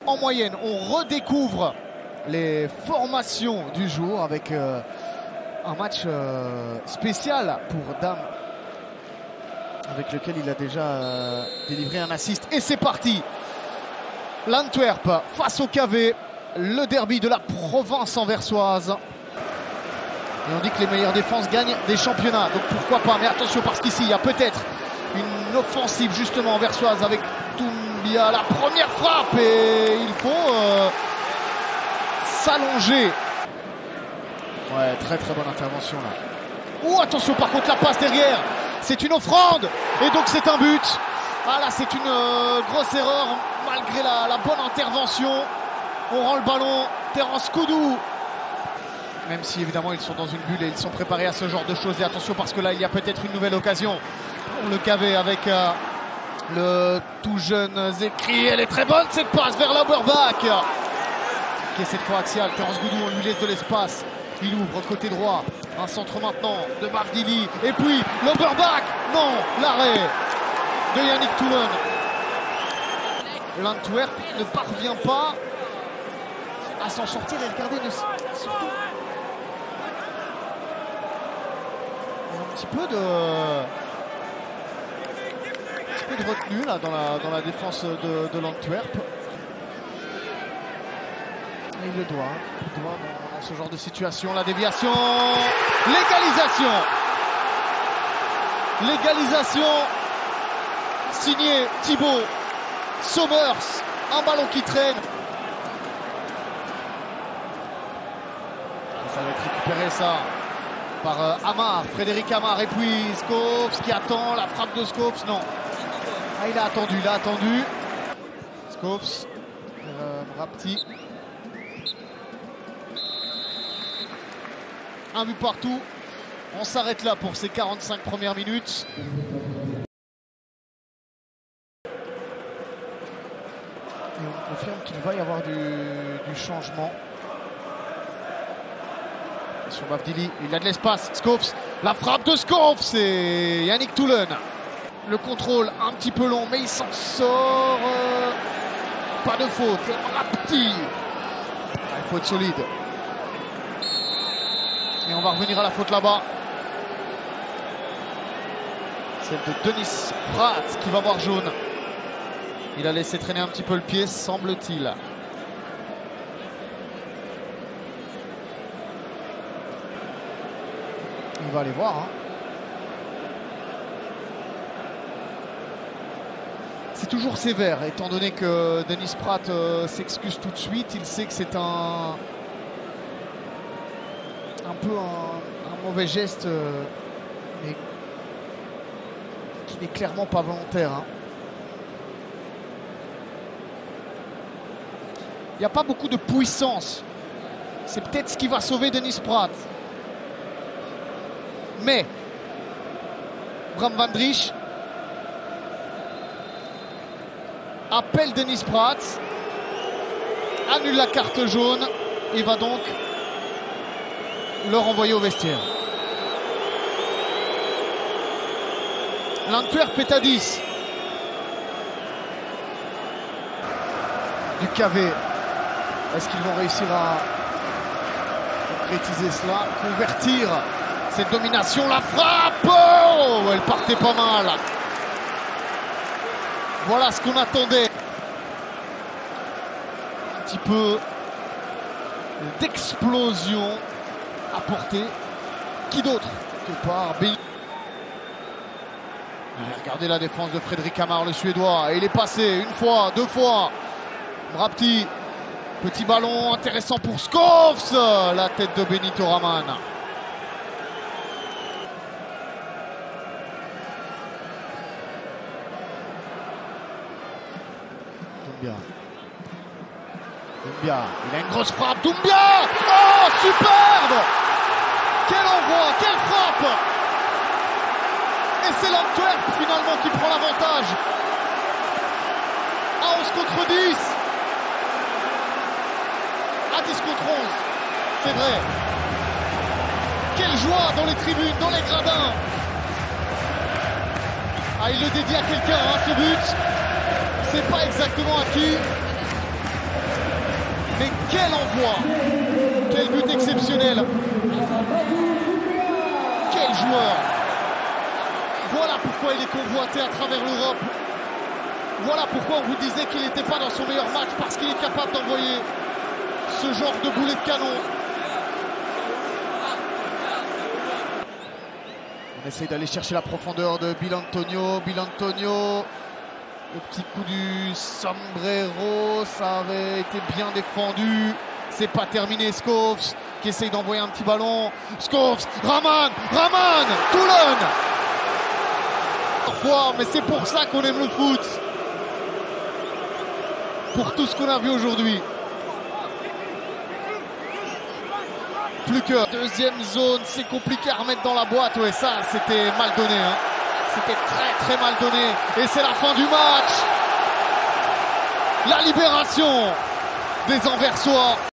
En moyenne, on redécouvre les formations du jour avec un match spécial pour Dame, avec lequel il a déjà délivré un assist. Et c'est parti, l'Antwerp face au KV, le derby de la Provence anversoise. Et on dit que les meilleures défenses gagnent des championnats, donc pourquoi pas. Mais attention, parce qu'ici il y a peut-être une offensive justement anversoise avec Doumbia, la première frappe, et il faut s'allonger. Ouais, très bonne intervention là. Oh, attention par contre la passe derrière, c'est une offrande et donc c'est un but. Ah là, c'est une grosse erreur malgré la bonne intervention. On rend le ballon, Terence Koudou. Même si évidemment ils sont dans une bulle et ils sont préparés à ce genre de choses. Et attention parce que là il y a peut-être une nouvelle occasion pour le KV avec le tout jeune Zekri. Elle est très bonne cette passe vers Lauberbach, qui est cette fois axial. Terence Koudou, on lui laisse de l'espace. Il ouvre côté droit. Un centre maintenant de Bavdili. Et puis Lauberbach. Non, l'arrêt de Yannick Toulon. L'Antwerp ne parvient pas à s'en sortir et regarder surtout un petit peu de retenue là dans la défense de l'Antwerp. Il le doit dans ce genre de situation. La déviation, l'égalisation signé Thibaut Somers. Un ballon qui traîne. Ça va être récupéré ça par Amar, Frédéric Amar, et puis Schoofs qui attend la frappe de Schoofs. Non, ah, il a attendu. Schoofs, Mrapti. Un but partout. On s'arrête là pour ces 45 premières minutes. Et on confirme qu'il va y avoir du changement. Sur Bavdili, il a de l'espace. Schoofs, la frappe de Schoofs et Yannick Toulon. Le contrôle un petit peu long, mais il s'en sort. Pas de faute. Mrapti. Il faut être solide. Et on va revenir à la faute là-bas. Celle de Denis Pratt qui va voir jaune. Il a laissé traîner un petit peu le pied, semble-t-il. Il va aller voir. Hein. C'est toujours sévère, étant donné que Denis Pratt s'excuse tout de suite. Il sait que c'est un peu un mauvais geste, mais qui n'est clairement pas volontaire. Hein. Il n'y a pas beaucoup de puissance. C'est peut-être ce qui va sauver Denis Pratt. Mais Bram van Driesch appelle Denis Pratt, annule la carte jaune et va donc le renvoyer au vestiaire. L'Antwerp est à 10. Du KV. Est-ce qu'ils vont réussir à concrétiser cela, convertir cette domination? La frappe, oh, elle partait pas mal. Voilà ce qu'on attendait. Un petit peu d'explosion apportée. Qui d'autre que par Béni? Regardez la défense de Frédéric Amar, le Suédois. Et il est passé une fois, deux fois. Mrapti. Petit ballon intéressant pour Schoofs. La tête de Benito Raman. Doumbia, il a une grosse frappe. Doumbia, oh, superbe! Quel envoi, quelle frappe! Et c'est l'Antwerp finalement qui prend l'avantage. À 11 contre 10. À 10 contre 11. C'est vrai. Quelle joie dans les tribunes, dans les gradins. Ah, il le dédie à quelqu'un, hein, ce but. C'est pas exactement à qui. Mais quel envoi! Quel but exceptionnel! Quel joueur! Voilà pourquoi il est convoité à travers l'Europe. Voilà pourquoi on vous disait qu'il n'était pas dans son meilleur match, parce qu'il est capable d'envoyer ce genre de boulet de canon. On essaye d'aller chercher la profondeur de Bill-Antonio. Bill-Antonio, le petit coup du sombrero, ça avait été bien défendu. C'est pas terminé. Schoofs qui essaye d'envoyer un petit ballon. Schoofs, Raman, Toulon. Pourquoi? Mais c'est pour ça qu'on aime le foot. Pour tout ce qu'on a vu aujourd'hui. Plus que deuxième zone, c'est compliqué à remettre dans la boîte. Ouais, ça, c'était mal donné. Hein. C'était très mal donné. Et c'est la fin du match. La libération des Anversois.